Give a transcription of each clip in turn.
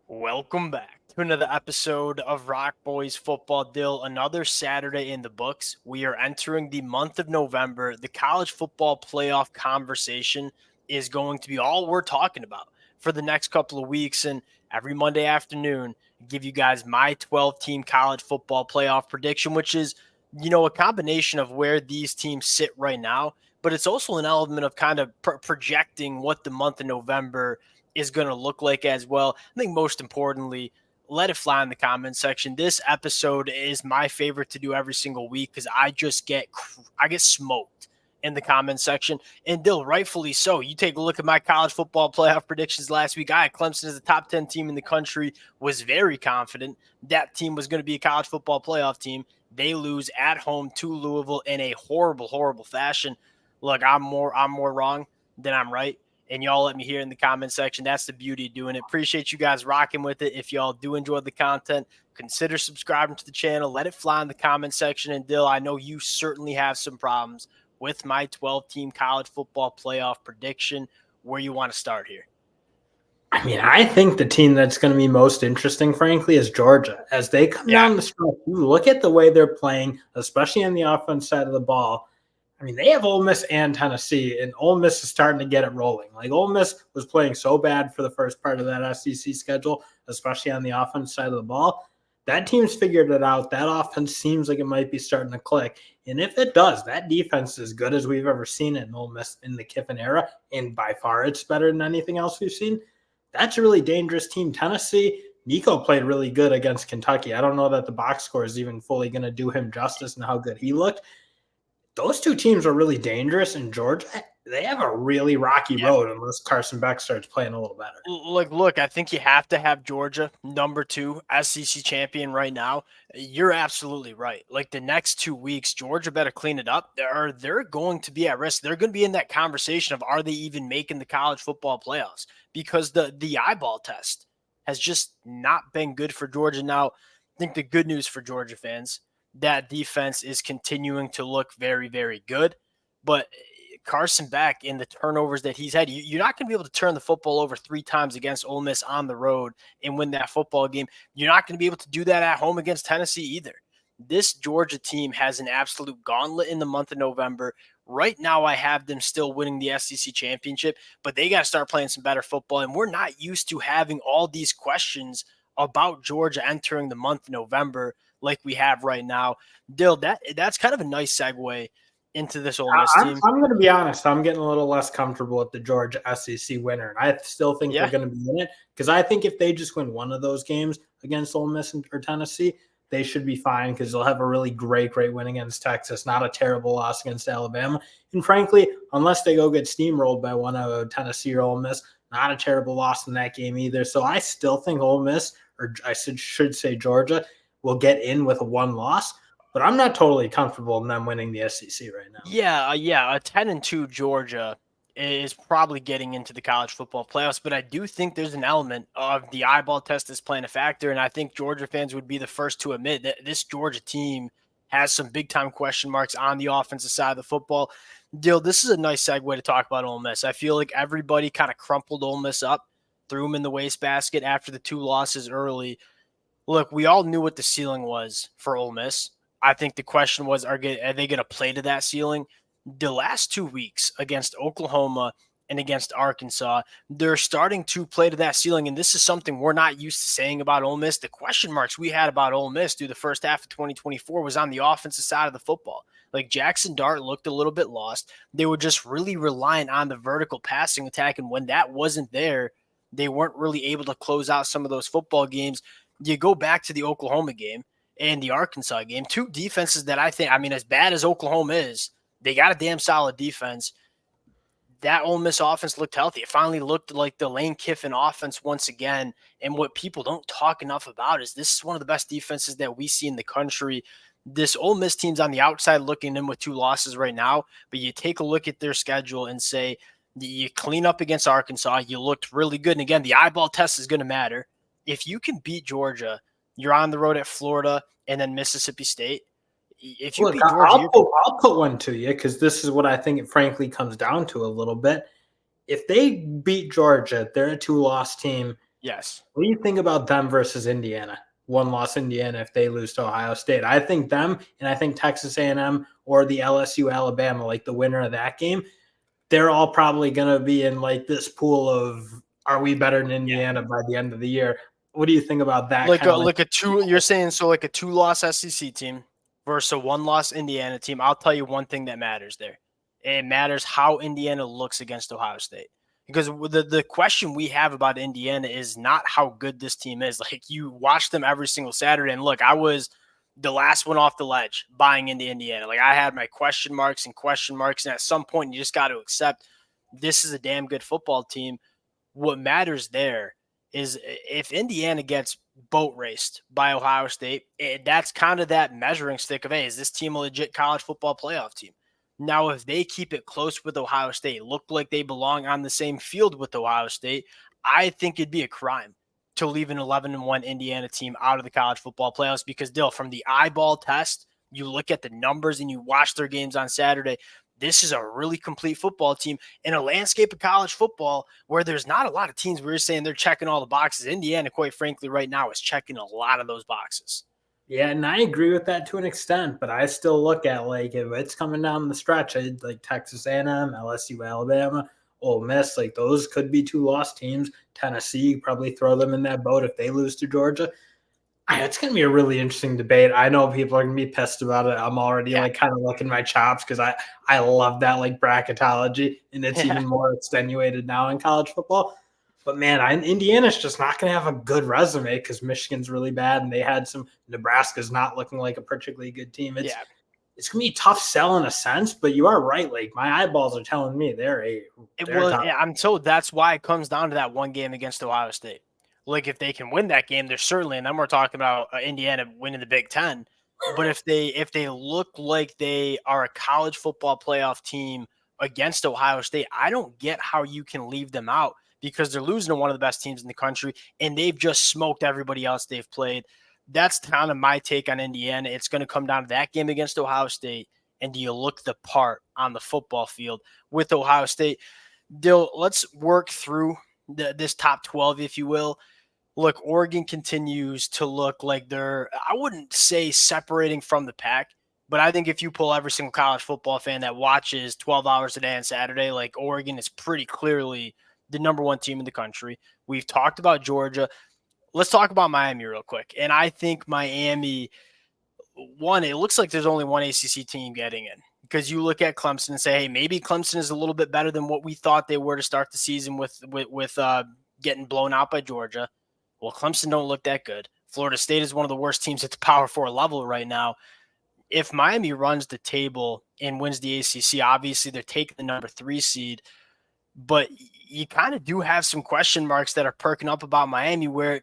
Welcome back to another episode of Rock Boys Football Dill. Another Saturday in the books. We are entering the month of November. The college football playoff conversation is going to be all we're talking about for the next couple of weeks. And every Monday afternoon, I give you guys my 12-team college football playoff prediction, which is, a combination of where these teams sit right now, but it's also an element of kind of projecting what the month of November is going to look like as well. I think most importantly, let it fly in the comment section. This episode is my favorite to do every single week because I get smoked in the comment section, and Dill, rightfully so. You take a look at my college football playoff predictions last week. I had Clemson as the top 10 team in the country, was very confident that team was going to be a college football playoff team. They lose at home to Louisville in a horrible, horrible fashion. Look, I'm more wrong than I'm right, and y'all let me hear in the comment section. That's the beauty of doing it. Appreciate you guys rocking with it. If y'all do enjoy the content, consider subscribing to the channel. Let it fly in the comment section. And Dill, I know you certainly have some problems with my 12-team college football playoff prediction. Where you want to start here? I think the team that's going to be most interesting, frankly, is Georgia. As they come down the stretch, you look at the way they're playing, especially on the offense side of the ball. They have Ole Miss and Tennessee, and Ole Miss is starting to get it rolling. Like, Ole Miss was playing so bad for the first part of that SEC schedule, especially on the offense side of the ball. That team's figured it out. That offense seems like it might be starting to click. And if it does, that defense is as good as we've ever seen it in Ole Miss in the Kiffin era, and by far it's better than anything else we've seen. That's a really dangerous team. Tennessee, Nico played really good against Kentucky. I don't know that the box score is even fully going to do him justice and how good he looked. Those two teams are really dangerous, and Georgia, they have a really rocky road unless Carson Beck starts playing a little better. Look, I think you have to have Georgia number 2 SEC champion right now. You're absolutely right. Like, the next 2 weeks, Georgia better clean it up. They're going to be at risk. They're going to be in that conversation of, are they even making the college football playoffs? Because the eyeball test has just not been good for Georgia. Now, I think the good news for Georgia fans, that defense is continuing to look very, very good. But Carson Beck in the turnovers that he's had, you're not going to be able to turn the football over 3 times against Ole Miss on the road and win that football game. You're not going to be able to do that at home against Tennessee either. This Georgia team has an absolute gauntlet in the month of November. Right now, I have them still winning the SEC championship, but they got to start playing some better football. And we're not used to having all these questions about Georgia entering the month of November like we have right now. Dill, that's kind of a nice segue into this Ole Miss team. I'm going to be honest. I'm getting a little less comfortable with the Georgia SEC winner, and I still think they're going to be in it because I think if they just win one of those games against Ole Miss or Tennessee, they should be fine because they'll have a really great win against Texas, not a terrible loss against Alabama. And frankly, unless they go get steamrolled by one of Tennessee or Ole Miss, not a terrible loss in that game either. So I still think Ole Miss, or I should say Georgia, will get in with a one loss. But I'm not totally comfortable in them winning the SEC right now. Yeah, a 10-2 Georgia is probably getting into the college football playoffs, but I do think there's an element of the eyeball test is playing a factor, and I think Georgia fans would be the first to admit that this Georgia team has some big-time question marks on the offensive side of the football. Dill, this is a nice segue to talk about Ole Miss. I feel like everybody kind of crumpled Ole Miss up, threw them in the wastebasket after the 2 losses early. Look, we all knew what the ceiling was for Ole Miss. I think the question was, are they going to play to that ceiling? The last 2 weeks against Oklahoma and against Arkansas, they're starting to play to that ceiling, and this is something we're not used to saying about Ole Miss. The question marks we had about Ole Miss through the first half of 2024 was on the offensive side of the football. Like, Jackson Dart looked a little bit lost. They were just really reliant on the vertical passing attack, and when that wasn't there, they weren't really able to close out some of those football games. You go back to the Oklahoma game and the Arkansas game, 2 defenses that I think, as bad as Oklahoma is, they got a damn solid defense. That Ole Miss offense looked healthy. It finally looked like the Lane Kiffin offense once again. And what people don't talk enough about is this is one of the best defenses that we see in the country. This Ole Miss team's on the outside looking in with 2 losses right now, but you take a look at their schedule and say, you clean up against Arkansas, you looked really good. And again, the eyeball test is going to matter. If you can beat Georgia, you're on the road at Florida and then Mississippi State. If you beat Georgia, I'll put one to you because this is what I think it frankly comes down to a little bit. If they beat Georgia, they're a 2-loss team, Yes. What do you think about them versus Indiana? One loss Indiana if they lose to Ohio State. I think them, and I think Texas A&M or the LSU Alabama, like the winner of that game, they're all probably going to be in like this pool of are we better than Yeah. Indiana by the end of the year? What do you think about that Like kind a of like? like a two. You're saying so like a 2-loss SEC team versus a 1-loss Indiana team. I'll tell you one thing that matters there. It matters how Indiana looks against Ohio State. Because the question we have about Indiana is not how good this team is. Like you watch them every single Saturday, and look, I was the last one off the ledge buying into Indiana. Like I had my question marks, and at some point you just got to accept this is a damn good football team. What matters there is if Indiana gets boat raced by Ohio State, that's kind of that measuring stick of, hey, is this team a legit college football playoff team? Now, if they keep it close with Ohio State, look like they belong on the same field with Ohio State, I think it'd be a crime to leave an 11-1 Indiana team out of the college football playoffs because, Dill, from the eyeball test, you look at the numbers and you watch their games on Saturday. This is a really complete football team in a landscape of college football where there's not a lot of teams where you're saying they're checking all the boxes. Indiana, quite frankly, right now is checking a lot of those boxes. Yeah, and I agree with that to an extent, but I still look at like if it's coming down the stretch, like Texas A&M, LSU, Alabama, Ole Miss, like those could be 2 lost teams. Tennessee probably throw them in that boat if they lose to Georgia. It's going to be a really interesting debate. I know people are going to be pissed about it. I'm already Yeah. like kind of licking my chops because I love that like bracketology, and it's Yeah. even more extenuated now in college football. But man, Indiana's just not going to have a good resume because Michigan's really bad, and they had some Nebraska's not looking like a particularly good team. It's Yeah. it's going to be a tough sell in a sense, but you are right. Like my eyeballs are telling me they're top. I'm told that's why it comes down to that one game against Ohio State. Like if they can win that game, they're certainly, and then we're talking about Indiana winning the Big Ten. But if they look like they are a college football playoff team against Ohio State, I don't get how you can leave them out because they're losing to one of the best teams in the country and they've just smoked everybody else they've played. That's kind of my take on Indiana. It's going to come down to that game against Ohio State. And do you look the part on the football field with Ohio State? Dill, let's work through this top 12, if you will. Look, Oregon continues to look like they're, I wouldn't say separating from the pack, but I think if you pull every single college football fan that watches 12 hours a day on Saturday, like Oregon is pretty clearly the number one team in the country. We've talked about Georgia. Let's talk about Miami real quick. And I think Miami, one, it looks like there's only one ACC team getting in because you look at Clemson and say, hey, maybe Clemson is a little bit better than what we thought they were to start the season with getting blown out by Georgia. Well, Clemson don't look that good. Florida State is one of the worst teams at the Power 4 level right now. If Miami runs the table and wins the ACC, obviously they're taking the number 3 seed, but you kind of do have some question marks that are perking up about Miami where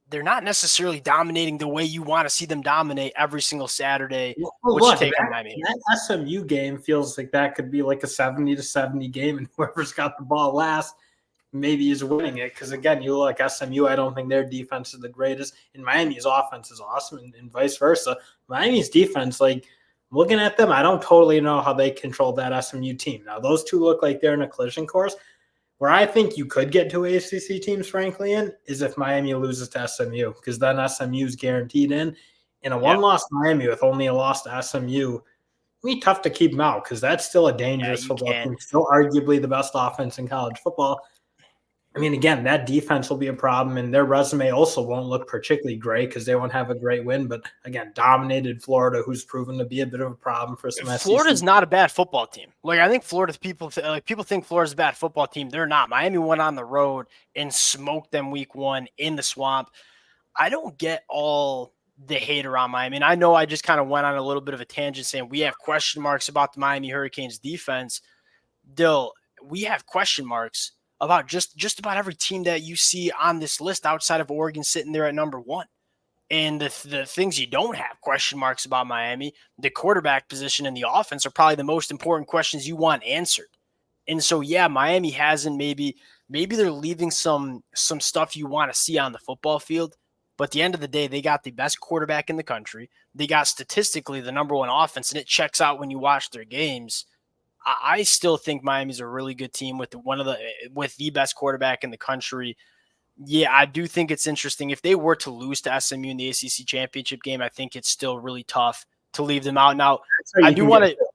they're not necessarily dominating the way you want to see them dominate every single Saturday. Well, What's your look, take on Miami here? that SMU game feels like that could be like a 70-70 game, and whoever's got the ball last maybe is winning it. Because again, you look SMU, I don't think their defense is the greatest, and Miami's offense is awesome, and vice versa. Miami's defense, like looking at them, I don't totally know how they control that SMU team. Now, those two look like they're in a collision course. Where I think you could get two ACC teams, frankly, in is if Miami loses to SMU, because then SMU is guaranteed in. In a Yeah, one-loss Miami with only a loss to SMU, it'd be tough to keep them out because that's still a yeah, dangerous you football can. team, still arguably the best offense in college football. I mean, again, that defense will be a problem, and their resume also won't look particularly great because they won't have a great win. But again, dominated Florida, who's proven to be a bit of a problem for some SEC. Florida's not a bad football team. Like I think Florida's people think Florida's a bad football team. They're not. Miami went on the road and smoked them week 1 in the swamp. I don't get all the hate around Miami. And I know I just kind of went on a little bit of a tangent saying we have question marks about the Miami Hurricanes defense. Dill, we have question marks about just about every team that you see on this list outside of Oregon sitting there at number 1. And the things you don't have question marks about Miami, the quarterback position and the offense are probably the most important questions you want answered. And so, yeah, Miami hasn't maybe they're leaving some stuff you want to see on the football field. But at the end of the day, they got the best quarterback in the country. They got statistically the number 1 offense, and it checks out when you watch their games. I still think Miami's a really good team with the best quarterback in the country. Yeah, I do think it's interesting. If they were to lose to SMU in the ACC championship game, I think it's still really tough to leave them out. Now, That's how I you do can want get to.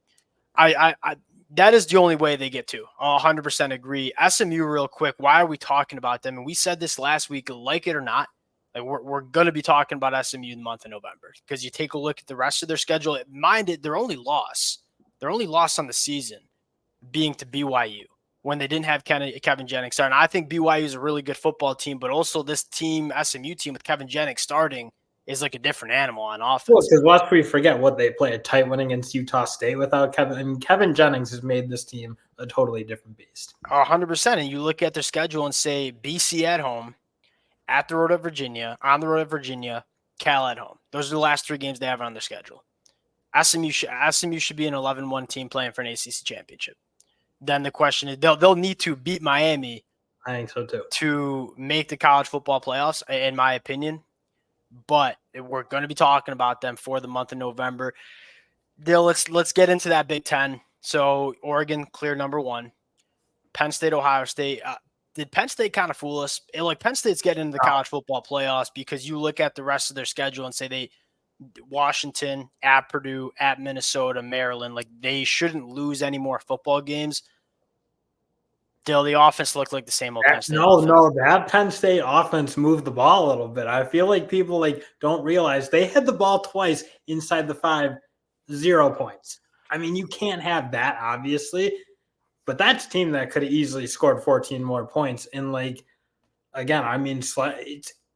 I that is the only way they get to. 100% agree. SMU, real quick. Why are we talking about them? And we said this last week, like it or not. Like we're going to be talking about SMU in the month of November because you take a look at the rest of their schedule. Mind it, their only loss on the season being to BYU when they didn't have Kevin Jennings starting. I think BYU is a really good football team, but also this team, SMU team with Kevin Jennings starting, is like a different animal on Well, offense. because lest we forget what they play, a tight win against Utah State without Kevin. I mean, Kevin Jennings has made this team a totally different beast. 100%. And you look at their schedule and say BC at home, at the road at Virginia, on the road at Virginia, Cal at home. Those are the last 3 games they have on their schedule. SMU should be an 11-1 team playing for an ACC championship. Then the question is they'll need to beat Miami. I think so too. To make the college football playoffs, in my opinion. But we're going to be talking about them for the month of November. Let's get into that Big Ten. So Oregon clear number 1. Penn State, Ohio State. Did Penn State kind of fool us? Penn State's getting into the college football playoffs because you look at the rest of their schedule and say Washington, at Purdue, at Minnesota, Maryland, like they shouldn't lose any more football games. Still, the offense looked like the same old Penn State offense. No, that Penn State offense moved the ball a little bit. I feel like people don't realize they had the ball twice inside the 5, 0 points. I mean, you can't have that, obviously, but that's a team that could have easily scored 14 more points. And again, I mean,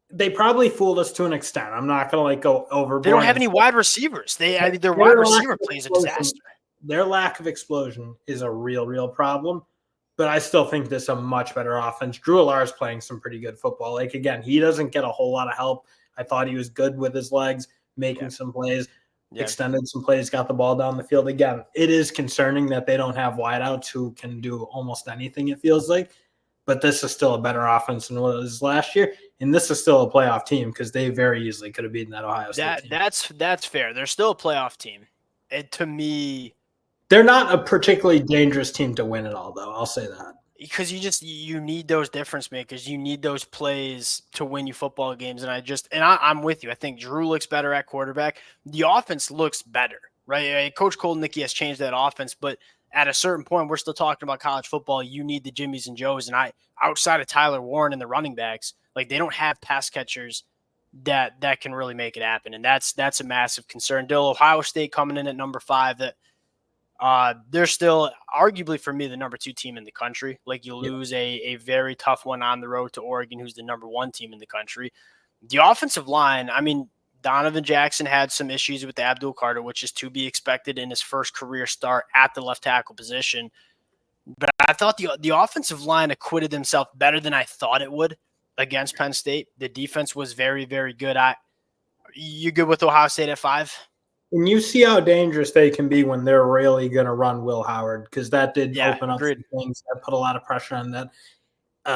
they probably fooled us to an extent. I'm not going to go overboard. They don't have any wide receivers. Their wide receiver play is a disaster. Their lack of explosion is a real problem. But I still think this is a much better offense. Drew Allar is playing some pretty good football. Again, he doesn't get a whole lot of help. I thought he was good with his legs, making some plays, extended some plays, got the ball down the field. Again, it is concerning that they don't have wideouts who can do almost anything, it feels like. But this is still a better offense than what it was last year. And this is still a playoff team because they very easily could have beaten that Ohio State team. That's fair. They're still a playoff team. To me, they're not a particularly dangerous team to win it all, though. I'll say that. Because you need those difference makers. You need those plays to win you football games. And I'm with you. I think Drew looks better at quarterback. The offense looks better, right? Coach Kolnicki has changed that offense, but at a certain point, we're still talking about college football. You need the Jimmies and Joes. And outside of Tyler Warren and the running backs, they don't have pass catchers that can really make it happen. And that's a massive concern. Still, Ohio State coming in at number 5 that, they're still arguably for me the number 2 team in the country. You lose a very tough one on the road to Oregon, who's the number 1 team in the country. The offensive line, I mean, Donovan Jackson had some issues with Abdul Carter, which is to be expected in his first career start at the left tackle position. But I thought the offensive line acquitted themselves better than I thought it would against Penn State. The defense was very, very good. You good with Ohio State at 5? And you see how dangerous they can be when they're really going to run Will Howard, because that did open up some things that put a lot of pressure on that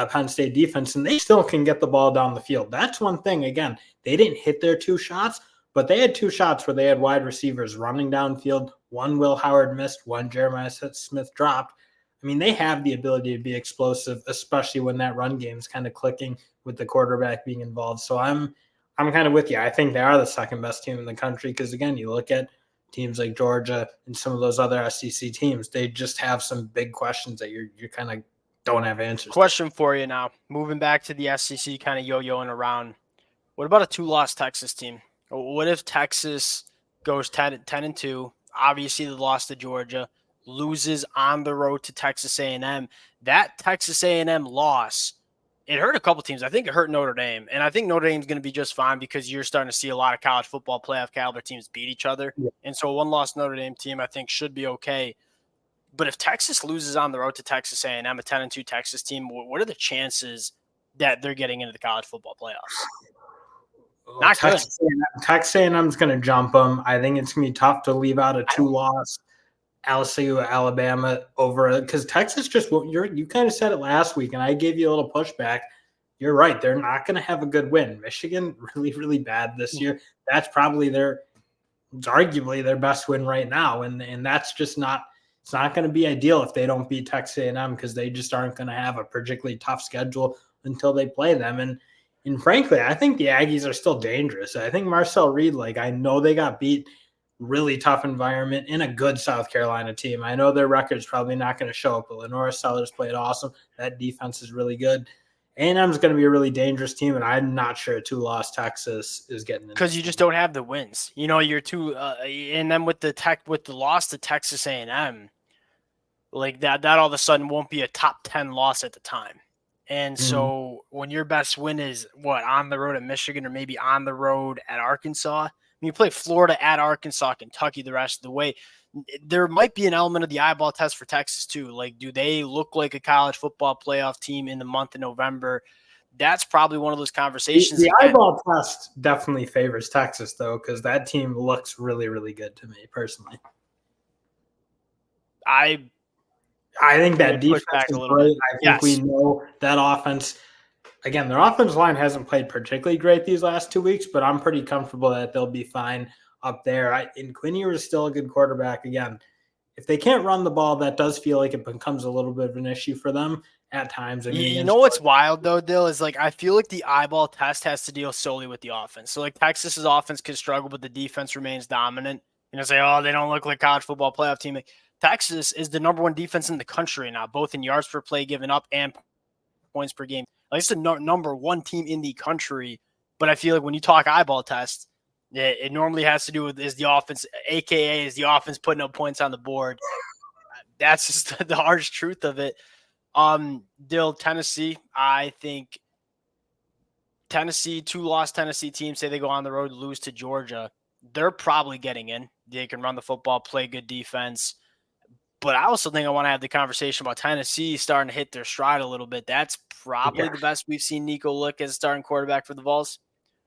Penn State defense, and they still can get the ball down the field. That's one thing. Again, they didn't hit their 2 shots, but they had 2 shots where they had wide receivers running downfield. One Will Howard missed, one Jeremiah Smith dropped. I mean, they have the ability to be explosive, especially when that run game is kind of clicking with the quarterback being involved. So I'm kind of with you. I think they are the second best team in the country because, again, you look at teams like Georgia and some of those other SEC teams, they just have some big questions that you kind of don't have answers Question for you now. Moving back to the SEC, kind of yo-yoing around. What about a 2-loss Texas team? What if Texas goes 10-2? Obviously, the loss to Georgia, loses on the road to Texas A&M. That Texas A&M loss, it hurt a couple teams. I think it hurt Notre Dame. And I think Notre Dame's going to be just fine because you're starting to see a lot of college football playoff caliber teams beat each other. Yeah. And so a 1-loss Notre Dame team, I think, should be okay. But if Texas loses on the road to Texas A&M, a 10-2 Texas team, what are the chances that they're getting into the college football playoffs? Not good. Texas A&M is going to jump them. I think it's going to be tough to leave out a 2-loss LSU, Alabama over, because Texas you kind of said it last week, and I gave you a little pushback. You're right. They're not going to have a good win. Michigan, really, really bad this year. That's probably it's arguably their best win right now. And that's just it's not going to be ideal if they don't beat Texas A&M because they just aren't going to have a particularly tough schedule until they play them. And frankly, I think the Aggies are still dangerous. I think Marcel Reed, like, I know they got beat, really tough environment in a good South Carolina team. I know their record's probably not going to show up, but Lenora Sellers played awesome. That defense is really good. A&M's going to be a really dangerous team, and I'm not sure a 2-loss Texas is getting in. Because you just don't have the wins. You know, you're too and then with the loss to Texas A&M, like that all of a sudden won't be a top 10 loss at the time. And so when your best win is on the road at Michigan or maybe on the road at Arkansas, when you play Florida at Arkansas, Kentucky the rest of the way, there might be an element of the eyeball test for Texas too. Like, do they look like a college football playoff team in the month of November? That's probably one of those conversations. The eyeball test definitely favors Texas, though, because that team looks really, really good to me personally. I think that defense is great. I think we know that offense. Again, their offensive line hasn't played particularly great these last 2 weeks, but I'm pretty comfortable that they'll be fine up there. And Quinn Ewers is still a good quarterback. Again, if they can't run the ball, that does feel like it becomes a little bit of an issue for them at times. I mean, you know what's wild though, Dill, is like I feel like the eyeball test has to deal solely with the offense. So like Texas's offense could struggle, but the defense remains dominant. You know, say, oh, they don't look like college football playoff team. Like, Texas is the number one defense in the country now, both in yards per play given up and points per game. Like, it's the number one team in the country. But I feel like when you talk eyeball test, it normally has to do with is the offense, aka is the offense putting up points on the board. That's just the harsh truth of it. Dill, Tennessee, I think Tennessee, 2-loss Tennessee teams, say they go on the road, lose to Georgia. They're probably getting in. They can run the football, play good defense. But I also think I want to have the conversation about Tennessee starting to hit their stride a little bit. That's probably the best we've seen Nico look as a starting quarterback for the Vols.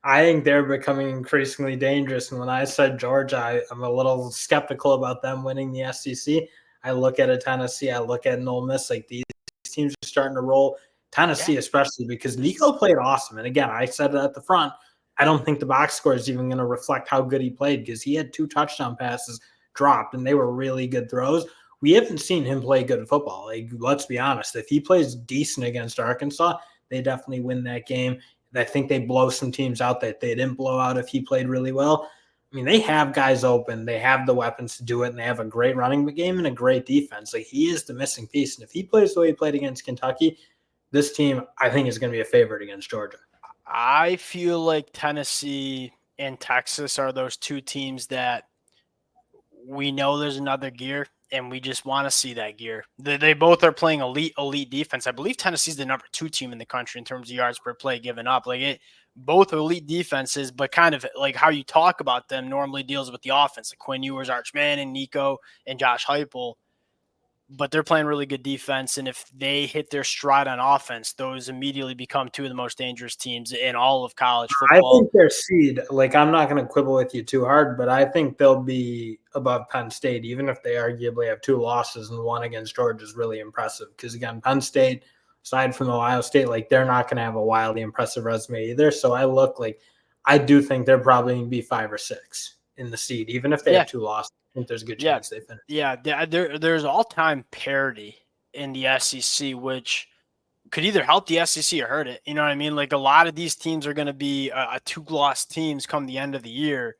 I think they're becoming increasingly dangerous. And when I said Georgia, I'm a little skeptical about them winning the SEC. I look at a Tennessee, I look at an Ole Miss, like these teams are starting to roll. Tennessee, especially because Nico played awesome. And again, I said it at the front, I don't think the box score is even going to reflect how good he played because he had 2 touchdown passes dropped, and they were really good throws. We haven't seen him play good football. Like, let's be honest. If he plays decent against Arkansas, they definitely win that game. I think they blow some teams out that they didn't blow out if he played really well. I mean, they have guys open. They have the weapons to do it, and they have a great running game and a great defense. Like, he is the missing piece. And if he plays the way he played against Kentucky, this team, I think, is going to be a favorite against Georgia. I feel like Tennessee and Texas are those two teams that we know there's another gear, and we just want to see that gear. They both are playing elite defense. I believe Tennessee's the number 2 team in the country in terms of yards per play given up. Both elite defenses, but kind of like how you talk about them normally deals with the offense. Like Quinn Ewers, Arch Manning, Nico, and Josh Heupel. But they're playing really good defense, and if they hit their stride on offense, those immediately become 2 of the most dangerous teams in all of college football. I think their seed, like, I'm not going to quibble with you too hard, but I think they'll be above Penn State, even if they arguably have 2 losses, and 1 against Georgia is really impressive. Because, again, Penn State, aside from Ohio State, like, they're not going to have a wildly impressive resume either. So I do think they're probably going to be 5 or 6 in the seed, even if they have 2 losses. I think there's a good chance they finish. Yeah, there's all-time parity in the SEC, which could either help the SEC or hurt it. You know what I mean? Like, a lot of these teams are going to be 2-loss teams come the end of the year.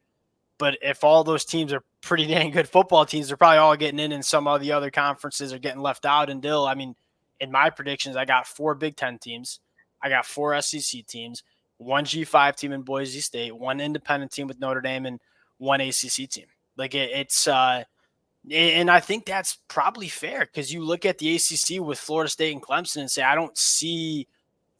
But if all those teams are pretty dang good football teams, they're probably all getting in, and some of the other conferences are getting left out. And Dill, I mean, in my predictions, I got 4 Big Ten teams. I got 4 SEC teams, 1 G5 team in Boise State, 1 independent team with Notre Dame, and 1 ACC team. Like, and I think that's probably fair because you look at the ACC with Florida State and Clemson and say, I don't see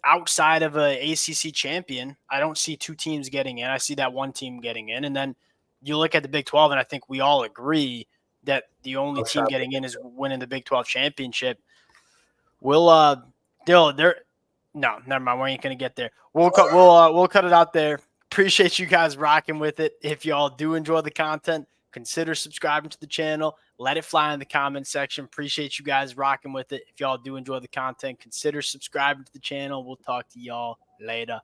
outside of a ACC champion, I don't see 2 teams getting in. I see that 1 team getting in. And then you look at the Big 12, and I think we all agree that the only team getting in is winning the Big 12 championship. No, never mind. We ain't going to get there. We'll cut it out there. Appreciate you guys rocking with it. If y'all do enjoy the content, consider subscribing to the channel. Let it fly in the comment section. Appreciate you guys rocking with it. If y'all do enjoy the content, consider subscribing to the channel. We'll talk to y'all later.